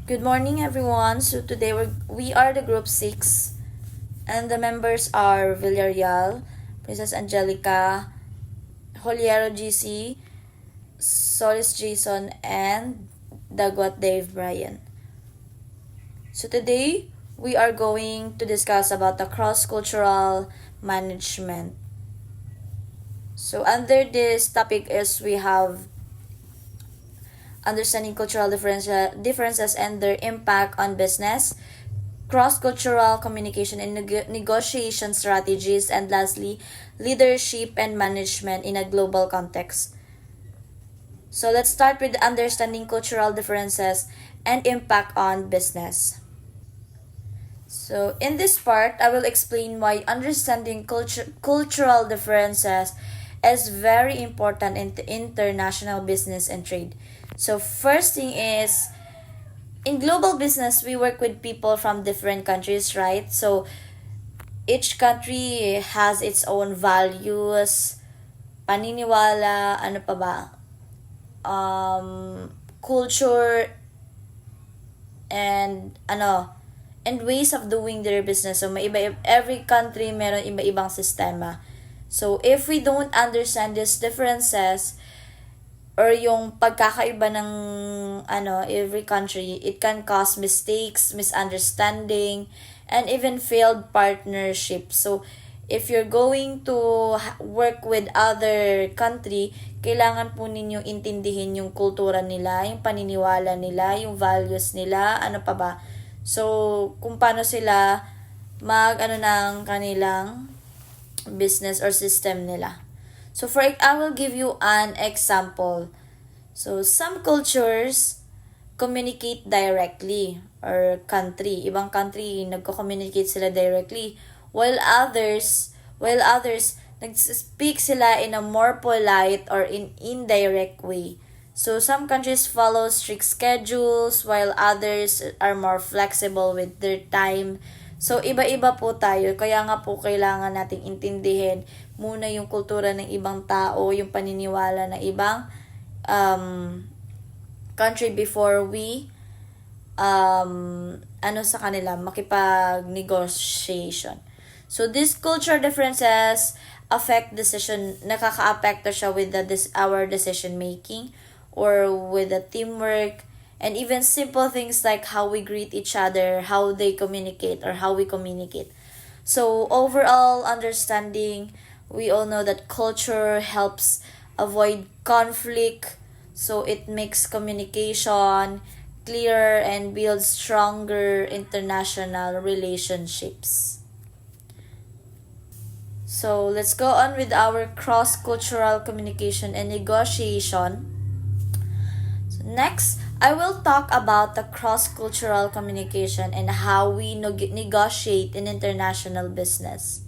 Good morning, everyone. So today we are the group 6, and the members are Villarreal, Princess Angelica, Holiero GC, Solis Jason, and Dagwat Dave Brian. So today we are going to discuss about the cross-cultural management. So under this topic is we have understanding cultural differences and their impact on business, cross-cultural communication and negotiation strategies, and lastly, leadership and management in a global context. So let's start with understanding cultural differences and impact on business. So in this part, I will explain why understanding cultural differences is very important in international business and trade. So first thing is, in global business, we work with people from different countries, right? So each country has its own values, paniniwala, ano pa ba? Culture and and ways of doing their business. So may every country meron iba-ibang sistema. So if we don't understand these differences or yung pagkakaiba ng every country, it can cause mistakes, misunderstanding, and even failed partnerships. So if you're going to work with other country, kailangan po ninyong intindihin yung kultura nila, yung paniniwala nila, yung values nila, ano pa ba. So kung paano sila ng kanilang business or system nila. So I will give you an example. So some cultures communicate directly, or ibang country nagko-communicate sila directly, while others nag-speak sila in a more polite or in indirect way. So some countries follow strict schedules while others are more flexible with their time. So iba-iba po tayo, kaya nga po kailangan nating intindihin muna yung kultura ng ibang tao, yung paniniwala ng ibang country before we sa kanila makipag-negotiation. So these cultural differences affect nakaka-apekto siya with our decision making or with the teamwork, and even simple things like how we greet each other, how they communicate, or how we communicate. So overall understanding, we all know that culture helps avoid conflict, so it makes communication clearer and builds stronger international relationships. So let's go on with our cross-cultural communication and negotiation. So next, I will talk about the cross-cultural communication and how we negotiate in international business.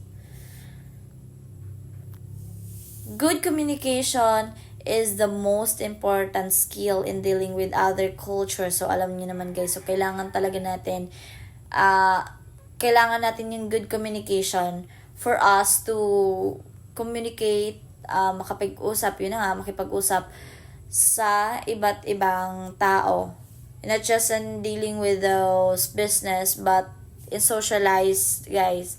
Good communication is the most important skill in dealing with other cultures. So alam niyo naman guys, so kailangan natin yung good communication for us to communicate, makipag-usap sa iba't ibang tao. Not just in dealing with those business, but in socialized, guys.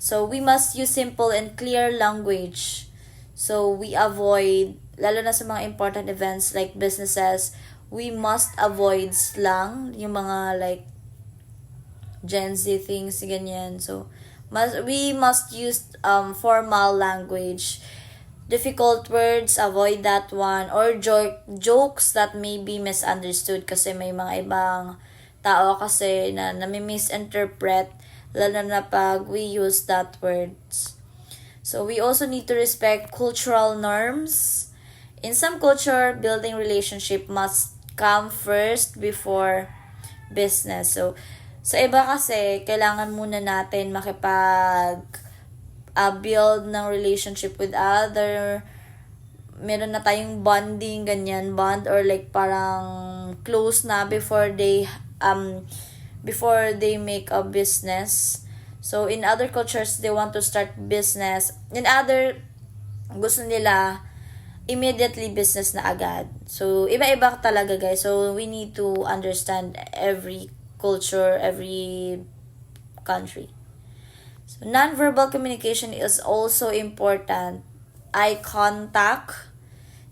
So we must use simple and clear language. So we avoid, lalo na sa mga important events like businesses, we must avoid slang, yung mga like Gen Z things, ganyan. So we must use formal language. Difficult words, avoid that one, or jokes that may be misunderstood, kasi may mga ibang tao kasi na nami-misinterpret, lalo na pag we use that words. So we also need to respect cultural norms. In some culture, building relationship must come first before business. So sa iba kasi, kailangan muna natin build ng relationship with other, meron na tayong bonding, bond, or like parang close na before they make a business. So in other cultures, they want to start business. In other, gusto nila immediately business na agad. So, iba-iba talaga guys. So, we need to understand every culture, every country. So, non-verbal communication is also important. Eye contact,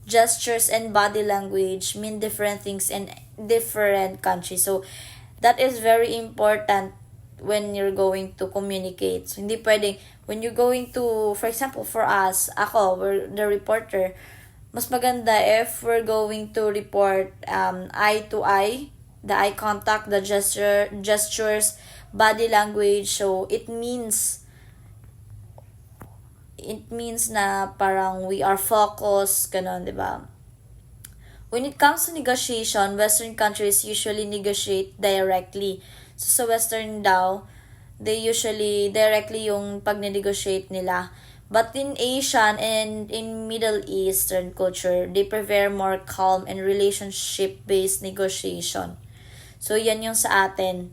gestures, and body language mean different things in different countries. So, that is very important when you're going to communicate. So, hindi pwedeng, when you're going to, for example, for us, ako, we're the reporter, mas maganda if we're going to report eye to eye, the eye contact, the gestures, body language. So, it means na parang we are focused, ganun, di ba? When it comes to negotiation, Western countries usually negotiate directly. So, sa Western daw, they usually directly yung pag-negotiate nila. But in Asian and in Middle Eastern culture, they prefer more calm and relationship-based negotiation. So, yan yung sa atin.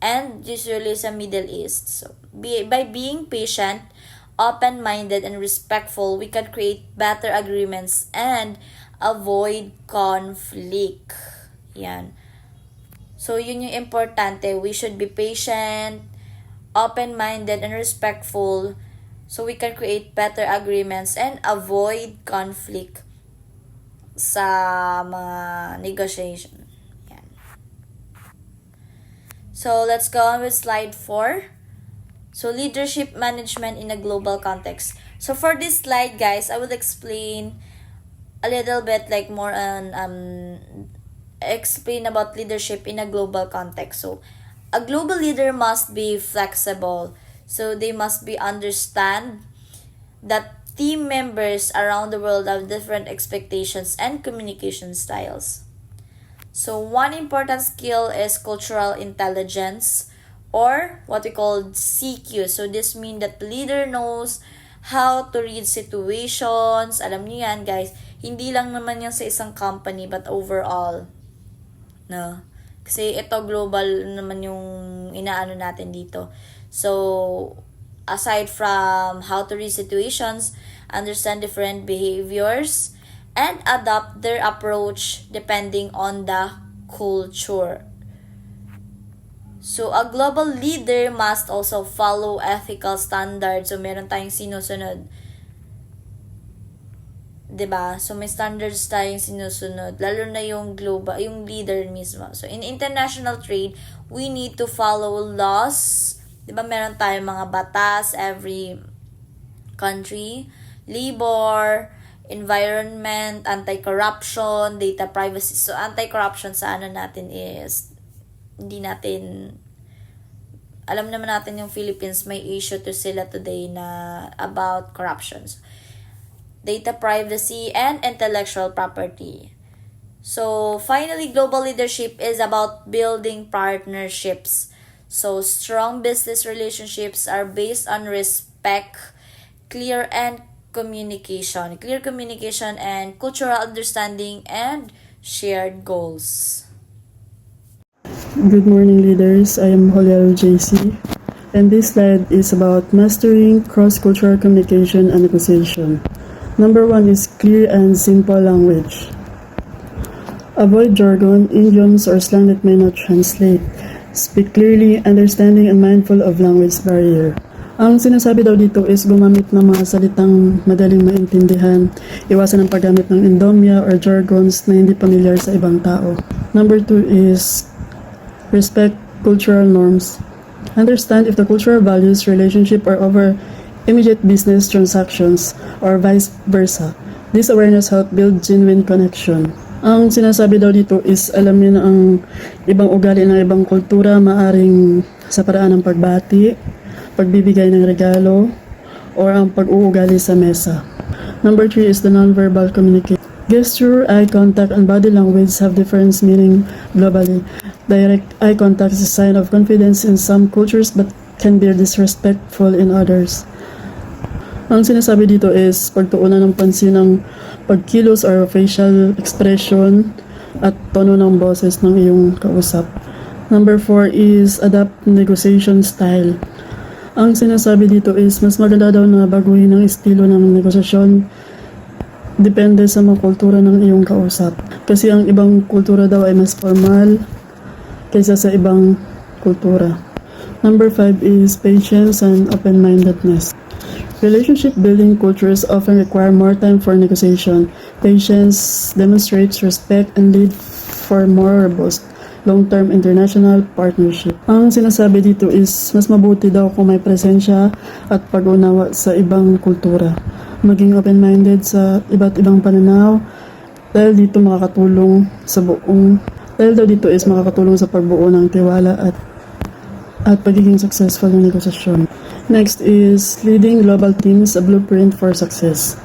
And usually sa Middle East. So, by being patient, open-minded, and respectful, we can create better agreements and avoid conflict. Yan. So, yun yung importante. We should be patient, open-minded, and respectful so we can create better agreements and avoid conflict sa mga negotiation. Yan. So, let's go on with slide 4. So, leadership management in a global context. So, for this slide, guys, I will explain a little bit like more on explain about leadership in a global context. So, a global leader must be flexible. So, they must be understand that team members around the world have different expectations and communication styles. So, one important skill is cultural intelligence or what we call CQ. So, this means that the leader knows how to read situations. Alam niyo yan, guys. Hindi lang naman yan sa isang company but overall. No? Kasi ito global naman yung inaano natin dito. So, aside from how to read situations, understand different behaviors, and adapt their approach depending on the culture. So, a global leader must also follow ethical standards. So, meron tayong sinusunod. 'Di ba? So, may standards tayong sinusunod. Lalo na yung global, yung leader mismo. So, in international trade, we need to follow laws. 'Di ba? Meron tayong mga batas every country. Labor, environment, anti-corruption, data privacy. So, anti-corruption sa ano natin is hindi natin alam naman natin yung Philippines may issue to sila today na about corruptions. Data privacy and intellectual property. So, finally, global leadership is about building partnerships. So, strong business relationships are based on respect, clear communication and cultural understanding and shared goals. Good morning, leaders. I am Holiaro JC, and this slide is about mastering cross-cultural communication and negotiation. Number 1 is clear and simple language. Avoid jargon, idioms, or slang that may not translate. Speak clearly, understanding, and mindful of language barrier. Ang sinasabi daw dito is gumamit ng mga salitang madaling maintindihan, iwasan ang paggamit ng endomia or jargons na hindi pamilyar sa ibang tao. Number 2 is respect cultural norms. Understand if the cultural values, relationship, are over immediate business transactions or vice versa. This awareness help build genuine connection. Ang sinasabi daw dito is alamin ang ibang ugali ng ibang kultura, maaring sa paraan ng pagbati, pagbibigay ng regalo, or ang pag-uugali sa mesa. Number 3 is the nonverbal communication. Gesture, eye contact, and body language have different meaning globally. Direct eye contact is a sign of confidence in some cultures but can be disrespectful in others. Ang sinasabi dito is pagtuunan ng pansin ng pagkilos or facial expression at tono ng boses ng iyong kausap. Number 4 is adapt negotiation style. Ang sinasabi dito is mas maganda daw na baguhin ang estilo ng negosasyon depende sa mga kultura ng iyong kausap. Kasi ang ibang kultura daw ay mas formal kaysa sa ibang kultura. Number 5 is patience and open-mindedness. Relationship building cultures often require more time for negotiation. Patience demonstrates respect and lead for more robust long-term international partnership. Ang sinasabi dito is mas mabuti daw kung may presensya at pag-unawa sa ibang kultura. Maging open-minded sa iba't ibang pananaw dahil dito makakatulong sa buong dahil daw dito is makakatulong sa pagbuo ng tiwala at pagiging successful ng negosasyon. Next is leading global teams, a blueprint for success.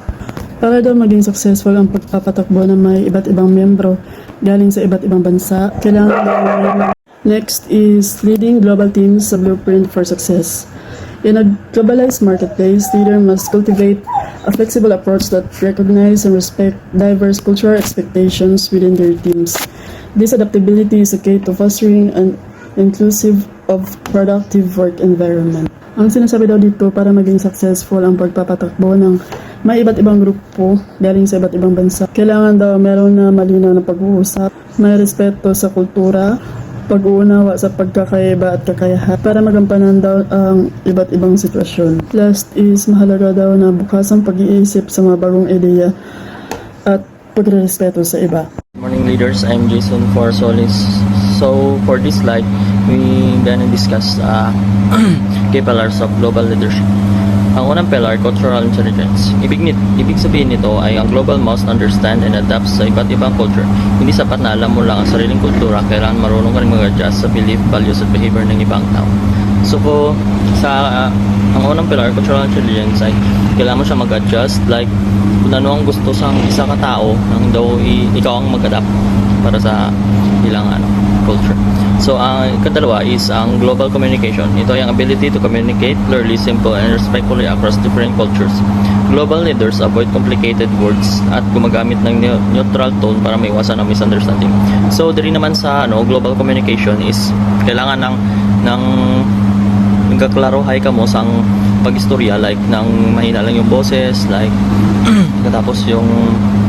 Para daw maging successful ang pagpapatakbo ng may iba't ibang miyembro galing sa iba't ibang bansa, kailangan Next is leading global teams, a blueprint for success. In a globalized marketplace, leader must cultivate a flexible approach that recognize and respect diverse cultural expectations within their teams. This adaptability is a key to fostering an inclusive of productive work environment. Ang sinasabi daw dito para maging successful ang pagpapatakbo ng may iba't ibang grupo galing sa iba't ibang bansa. Kailangan daw meron na malinaw na pag-uusap, may respeto sa kultura, pag-uunawa sa pagkakaiba at kakayahan para magampanan daw ang iba't ibang sitwasyon. Last is mahalaga daw na bukas ang pag-iisip sa mga bagong ideya at pagrespeto sa iba. Good morning leaders, I'm Jason for Solis. So for this slide, we gonna discuss key pillars of global leadership. Ang unang pillar, cultural intelligence. Ibig sabihin nito ay ang global must understand and adapt sa iba't ibang culture. Hindi sapat na alam mo lang ang sariling kultura, kailangan marunong ka rin mag-adjust sa belief, values at behavior ng ibang tao. So ang unang pillar, cultural intelligence, ay kailangan mo siya mag-adjust, like kung ano ang gusto sa isa ka tao nang daw ikaw ang mag-adapt para sa ilang culture. So ang ikadalawa is ang global communication. Ito ay ang ability to communicate clearly, simple and respectfully across different cultures. Global leaders avoid complicated words at gumagamit ng neutral tone para maiwasan ang misunderstanding. So diri naman sa global communication is kailangan ng nagkaklarohay ka mo sa pag-istorya, like nang mahina lang yung boses, like tapos yung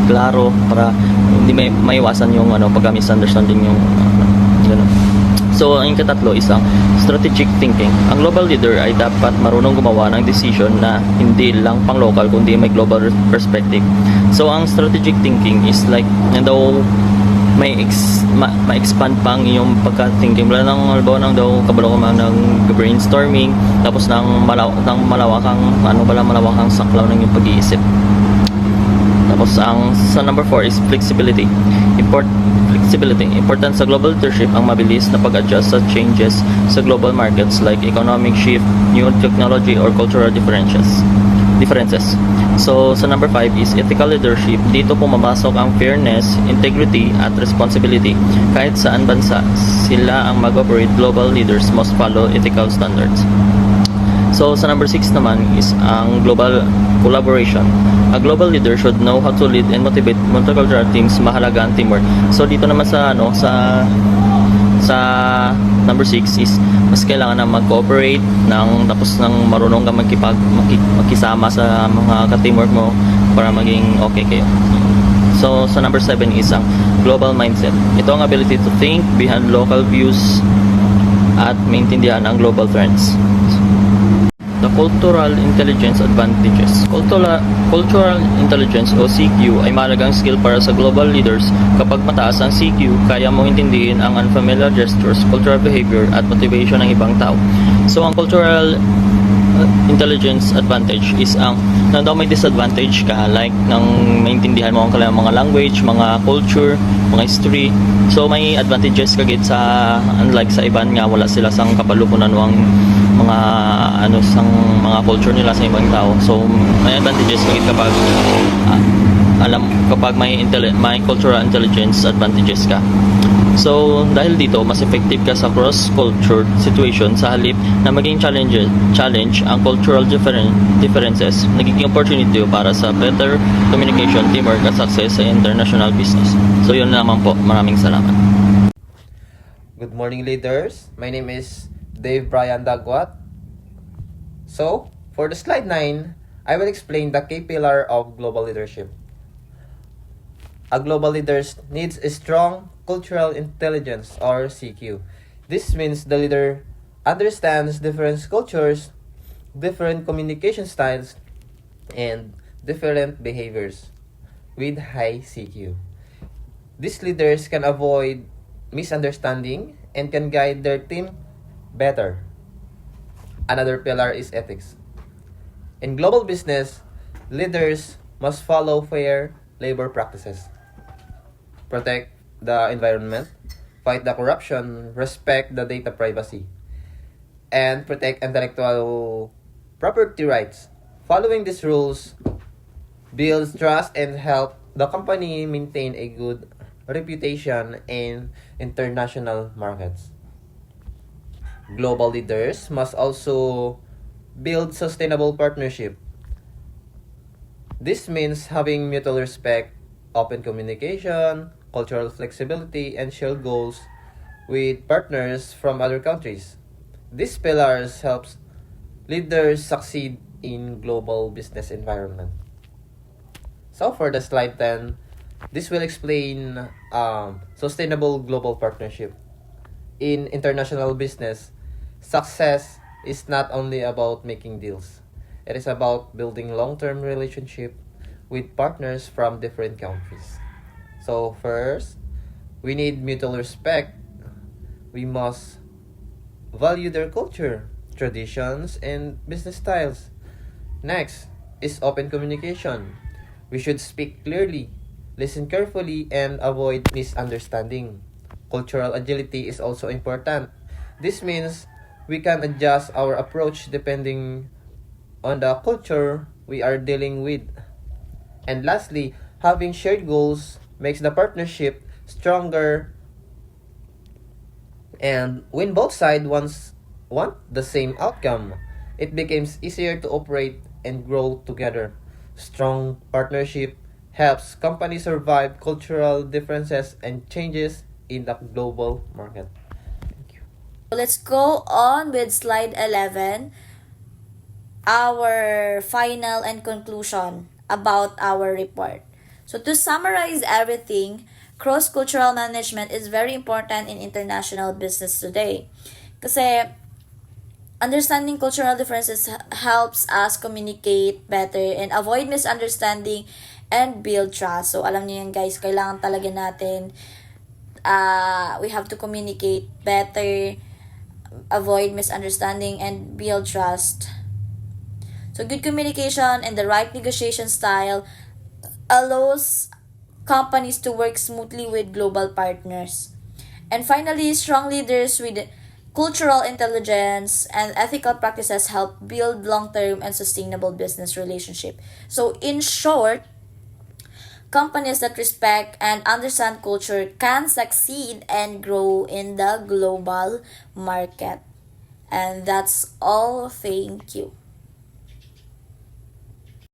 klaro para hindi maiwasan yung pagka-misunderstanding yung ganun. So ang ikatatlo is ang strategic thinking. Ang global leader ay dapat marunong gumawa ng decision na hindi lang pang local kundi may global perspective. So ang strategic thinking is like daw ma-expand pang iyong pagka-thinking. Wala nang halimbawa nang daw kabalo ka ng brainstorming tapos ng malawakang saklaw ng iyong pag-iisip. Tapos sa number 4 is flexibility. Important sa global leadership ang mabilis na pag-adjust sa changes sa global markets like economic shift, new technology or cultural differences. So sa number 5 is ethical leadership. Dito pumapasok ang fairness, integrity at responsibility. Kahit saan bansa sila ang mag-operate, global leaders must follow ethical standards. So sa number 6 naman is ang global collaboration. A global leader should know how to lead and motivate multicultural teams. Mahalaga ang teamwork. So dito naman sa number 6 is mas kailangan na mag-cooperate tapos marunong ka makisama sa mga ka-teamwork mo para maging okay kayo. So sa number 7 is ang global mindset. Ito ang ability to think behind local views at maintindihan ang global trends. The cultural intelligence advantages. Cultural intelligence o CQ ay mahalagang skill para sa global leaders. Kapag mataas ang CQ, kaya mong intindihin ang unfamiliar gestures, cultural behavior at motivation ng ibang tao. So ang cultural intelligence advantage is daw may disadvantage ka, like nang maintindihan mo ang kailangang mga language, mga culture, mga history. So may advantages kagit sa unlike sa iban nga wala sila sang kabalukunan ng mga mga culture nila sa ibang tao. So may advantages kagit kapag may cultural intelligence advantages ka. So dahil dito mas effective ka sa cross-culture situation sa halip na maging challenge ang cultural differences, nagiging opportunity para sa better communication, teamwork at success sa international business. So yun naman po, maraming salamat. Good morning leaders, my name is Dave Brian Dagwat. So for the slide 9, I will explain the key pillar of global leadership. a global leader needs a strong cultural intelligence or CQ. This means the leader understands different cultures, different communication styles, and different behaviors with high CQ. These leaders can avoid misunderstanding and can guide their team better. Another pillar is ethics. In global business, leaders must follow fair labor practices, protect the environment, fight the corruption, respect the data privacy, and protect intellectual property rights. Following these rules builds trust and help the company maintain a good reputation in international markets. Global leaders must also build sustainable partnership. This means having mutual respect, open communication, cultural flexibility, and shared goals with partners from other countries. These pillars helps leaders succeed in global business environment. So for the slide 10, this will explain sustainable global partnership. In international business, success is not only about making deals. It is about building long-term relationship with partners from different countries. So first, we need mutual respect. We must value their culture, traditions, and business styles. Next is open communication. We should speak clearly, listen carefully, and avoid misunderstanding. Cultural agility is also important. This means we can adjust our approach depending on the culture we are dealing with. And lastly, having shared goals makes the partnership stronger, and when both sides want the same outcome, it becomes easier to operate and grow together. Strong partnership helps companies survive cultural differences and changes in the global market. Thank you. Let's go on with slide 11, our final and conclusion about our report. So to summarize everything, cross-cultural management is very important in international business today. Kasi understanding cultural differences helps us communicate better and avoid misunderstanding and build trust. So alam niyo yan guys, kailangan talaga natin we have to communicate better, avoid misunderstanding, and build trust. So good communication and the right negotiation style allows companies to work smoothly with global partners. And finally, strong leaders with cultural intelligence and ethical practices help build long-term and sustainable business relationship. So in short, companies that respect and understand culture can succeed and grow in the global market. And that's all. Thank you.